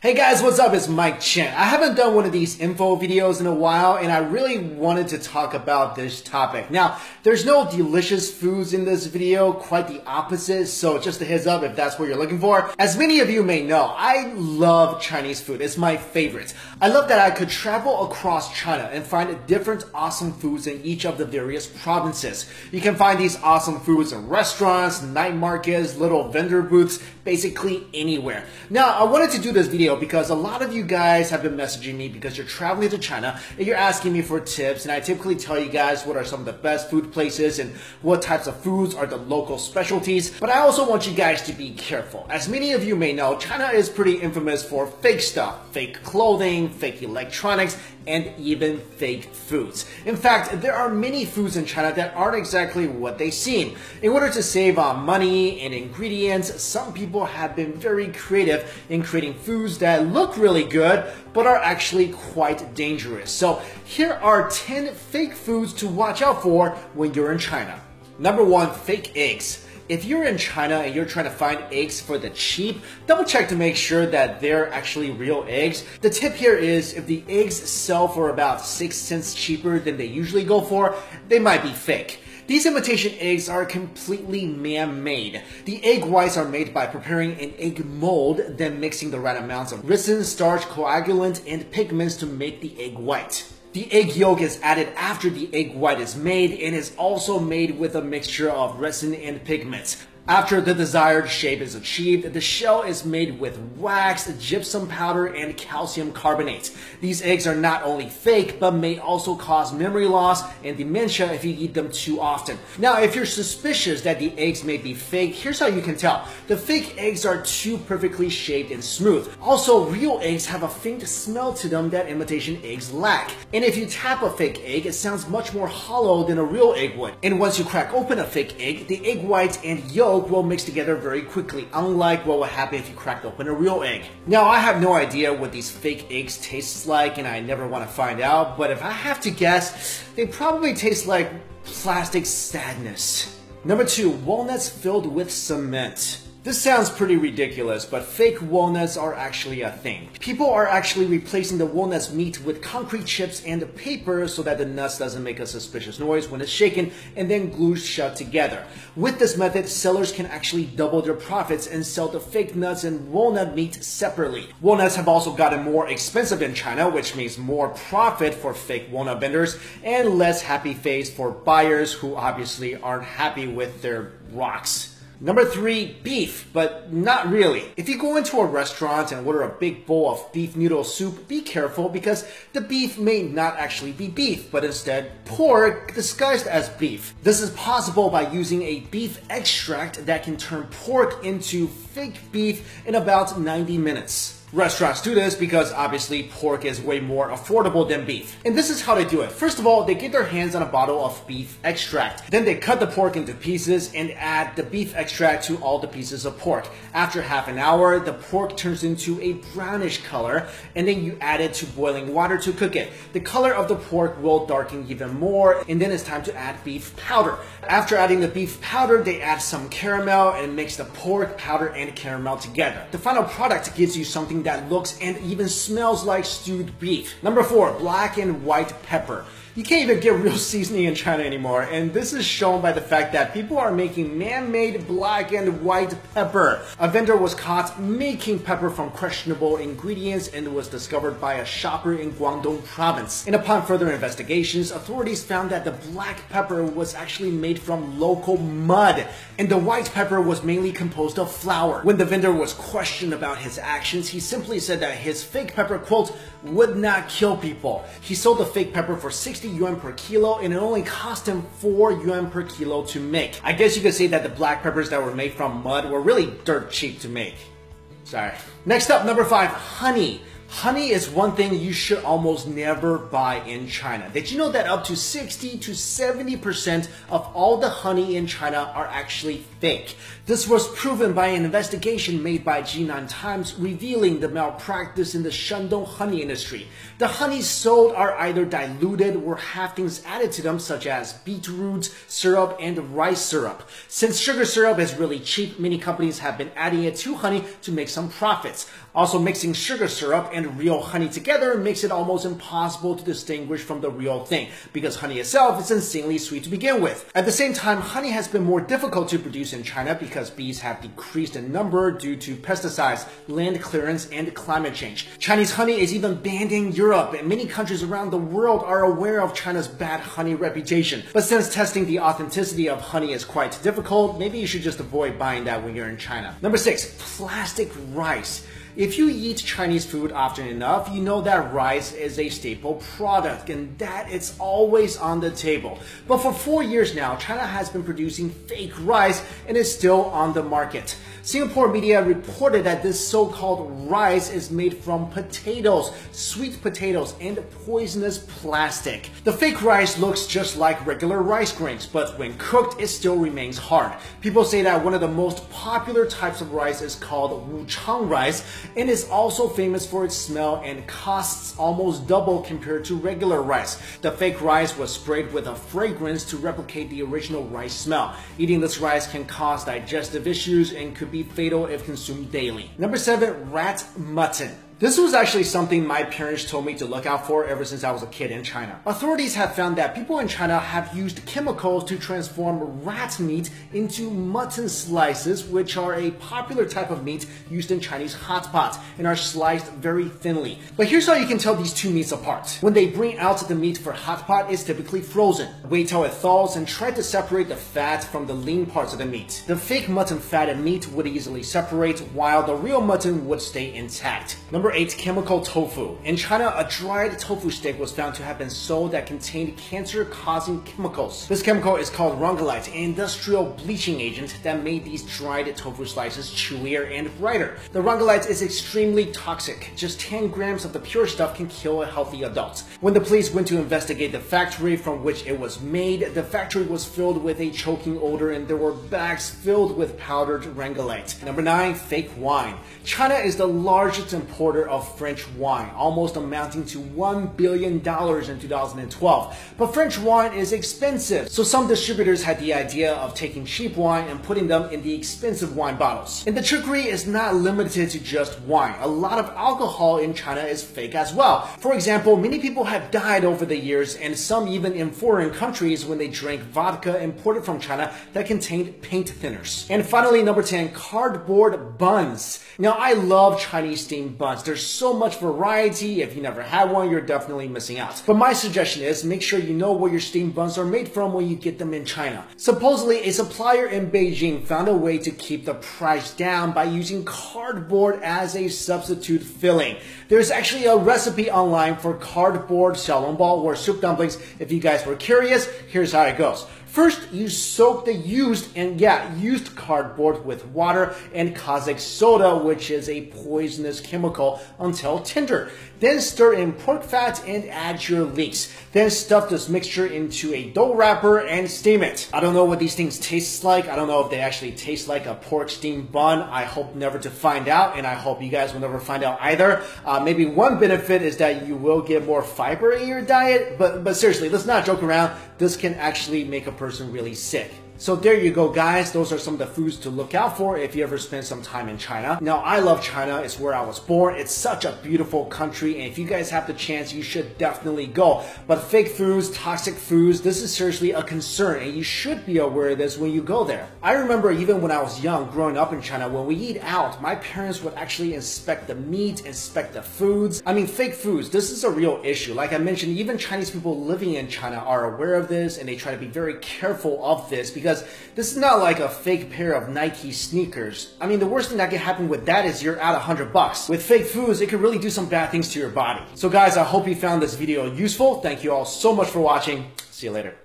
Hey guys, what's up? It's Mike Chen. I haven't done one of these info videos in a while, and I really wanted to talk about this topic. Now, there's no delicious foods in this video, quite the opposite, so just a heads up if that's what you're looking for. As many of you may know, I love Chinese food. It's my favorite. I love that I could travel across China and find different awesome foods in each of the various provinces. You can find these awesome foods in restaurants, night markets, little vendor booths, basically anywhere. Now, I wanted to do this video because a lot of you guys have been messaging me because you're traveling to China and you're asking me for tips, and I typically tell you guys what are some of the best food places and what types of foods are the local specialties. But I also want you guys to be careful. As many of you may know, China is pretty infamous for fake stuff, fake clothing, fake electronics, and even fake foods. In fact, there are many foods in China that aren't exactly what they seem. In order to save on money and ingredients, some people have been very creative in creating foods that look really good but are actually quite dangerous. So here are 10 fake foods to watch out for when you're in China. Number 1, fake eggs. If you're in China and you're trying to find eggs for the cheap, double check to make sure that they're actually real eggs. The tip here is if the eggs sell for about 6 cents cheaper than they usually go for, they might be fake. These imitation eggs are completely man-made. The egg whites are made by preparing an egg mold, then mixing the right amounts of resin, starch, coagulant, and pigments to make the egg white. The egg yolk is added after the egg white is made and is also made with a mixture of resin and pigments. After the desired shape is achieved, the shell is made with wax, gypsum powder, and calcium carbonate. These eggs are not only fake, but may also cause memory loss and dementia if you eat them too often. Now, if you're suspicious that the eggs may be fake, here's how you can tell. The fake eggs are too perfectly shaped and smooth. Also, real eggs have a faint smell to them that imitation eggs lack. And if you tap a fake egg, it sounds much more hollow than a real egg would. And once you crack open a fake egg, the egg whites and yolk will mix together very quickly, unlike what would happen if you cracked open a real egg. Now, I have no idea what these fake eggs taste like, and I never want to find out, but if I have to guess, they probably taste like plastic sadness. Number 2, walnuts filled with cement. This sounds pretty ridiculous, but fake walnuts are actually a thing. People are actually replacing the walnut's meat with concrete chips and paper so that the nuts doesn't make a suspicious noise when it's shaken and then glued shut together. With this method, sellers can actually double their profits and sell the fake nuts and walnut meat separately. Walnuts have also gotten more expensive in China, which means more profit for fake walnut vendors and less happy face for buyers who obviously aren't happy with their rocks. Number 3, beef, but not really. If you go into a restaurant and order a big bowl of beef noodle soup, be careful because the beef may not actually be beef, but instead pork disguised as beef. This is possible by using a beef extract that can turn pork into fake beef in about 90 minutes. Restaurants do this because obviously pork is way more affordable than beef. And this is how they do it. First of all, they get their hands on a bottle of beef extract. Then they cut the pork into pieces and add the beef extract to all the pieces of pork. After half an hour, the pork turns into a brownish color, and then you add it to boiling water to cook it. The color of the pork will darken even more, and then it's time to add beef powder. After adding the beef powder, they add some caramel and mix the pork, powder, and caramel together. The final product gives you something that looks and even smells like stewed beef. Number 4, black and white pepper. You can't even get real seasoning in China anymore, and this is shown by the fact that people are making man-made black and white pepper. A vendor was caught making pepper from questionable ingredients and was discovered by a shopper in Guangdong province. And upon further investigations, authorities found that the black pepper was actually made from local mud, and the white pepper was mainly composed of flour. When the vendor was questioned about his actions, he simply said that his fake pepper, quote, would not kill people. He sold the fake pepper for 60 yuan per kilo, and it only cost him 4 yuan per kilo to make. I guess you could say that the black peppers that were made from mud were really dirt cheap to make. Sorry. Next up, number 5, honey. Honey is one thing you should almost never buy in China. Did you know that up to 60 to 70% of all the honey in China are actually fake? This was proven by an investigation made by Jinan Times revealing the malpractice in the Shandong honey industry. The honeys sold are either diluted or have things added to them such as beetroot syrup and rice syrup. Since sugar syrup is really cheap, many companies have been adding it to honey to make some profits. Also, mixing sugar syrup and real honey together makes it almost impossible to distinguish from the real thing, because honey itself is insanely sweet to begin with. At the same time, honey has been more difficult to produce in China because bees have decreased in number due to pesticides, land clearance, and climate change. Chinese honey is even banned in Europe, and many countries around the world are aware of China's bad honey reputation. But since testing the authenticity of honey is quite difficult, maybe you should just avoid buying that when you're in China. Number 6, plastic rice. If you eat Chinese food often enough, you know that rice is a staple product and that it's always on the table. But for 4 years now, China has been producing fake rice and is still on the market. Singapore media reported that this so-called rice is made from potatoes, sweet potatoes, and poisonous plastic. The fake rice looks just like regular rice grains, but when cooked, it still remains hard. People say that one of the most popular types of rice is called Wuchang rice, and is also famous for its smell and costs almost double compared to regular rice. The fake rice was sprayed with a fragrance to replicate the original rice smell. Eating this rice can cause digestive issues and could be fatal if consumed daily. Number 7, rat mutton. This was actually something my parents told me to look out for ever since I was a kid in China. Authorities have found that people in China have used chemicals to transform rat meat into mutton slices, which are a popular type of meat used in Chinese hot pot and are sliced very thinly. But here's how you can tell these two meats apart. When they bring out the meat for hot pot, it's typically frozen. Wait till it thaws and try to separate the fat from the lean parts of the meat. The fake mutton fat and meat would easily separate, while the real mutton would stay intact. Number 8, chemical tofu. In China, a dried tofu stick was found to have been sold that contained cancer-causing chemicals. This chemical is called rongolite, an industrial bleaching agent that made these dried tofu slices chewier and brighter. The rongolite is extremely toxic. Just 10 grams of the pure stuff can kill a healthy adult. When the police went to investigate the factory from which it was made, the factory was filled with a choking odor and there were bags filled with powdered rongolite. Number 9, fake wine. China is the largest importer of French wine, almost amounting to $1 billion in 2012. But French wine is expensive, so some distributors had the idea of taking cheap wine and putting them in the expensive wine bottles. And the trickery is not limited to just wine. A lot of alcohol in China is fake as well. For example, many people have died over the years, and some even in foreign countries when they drank vodka imported from China that contained paint thinners. And finally, number 10, cardboard buns. Now, I love Chinese steamed buns. There's so much variety. If you never had one, you're definitely missing out. But my suggestion is make sure you know where your steamed buns are made from when you get them in China. Supposedly, a supplier in Beijing found a way to keep the price down by using cardboard as a substitute filling. There's actually a recipe online for cardboard xiaolongbao or soup dumplings. If you guys were curious, here's how it goes. First, you soak the used cardboard with water and caustic soda, which is a poisonous chemical, until tender. Then stir in pork fat and add your leeks. Then stuff this mixture into a dough wrapper and steam it. I don't know what these things taste like. I don't know if they actually taste like a pork steamed bun. I hope never to find out, and I hope you guys will never find out either. Maybe one benefit is that you will get more fiber in your diet, but seriously, let's not joke around. This can actually make a person really sick. So there you go, guys. Those are some of the foods to look out for if you ever spend some time in China. Now, I love China. It's where I was born. It's such a beautiful country, and if you guys have the chance, you should definitely go. But fake foods, toxic foods, this is seriously a concern, and you should be aware of this when you go there. I remember even when I was young, growing up in China, when we eat out, my parents would actually inspect the meat, inspect the foods. I mean, fake foods, this is a real issue. Like I mentioned, even Chinese people living in China are aware of this, and they try to be very careful of this because this is not like a fake pair of Nike sneakers. I mean, the worst thing that can happen with that is you're out $100. With fake foods, it could really do some bad things to your body. So guys, I hope you found this video useful. Thank you all so much for watching. See you later.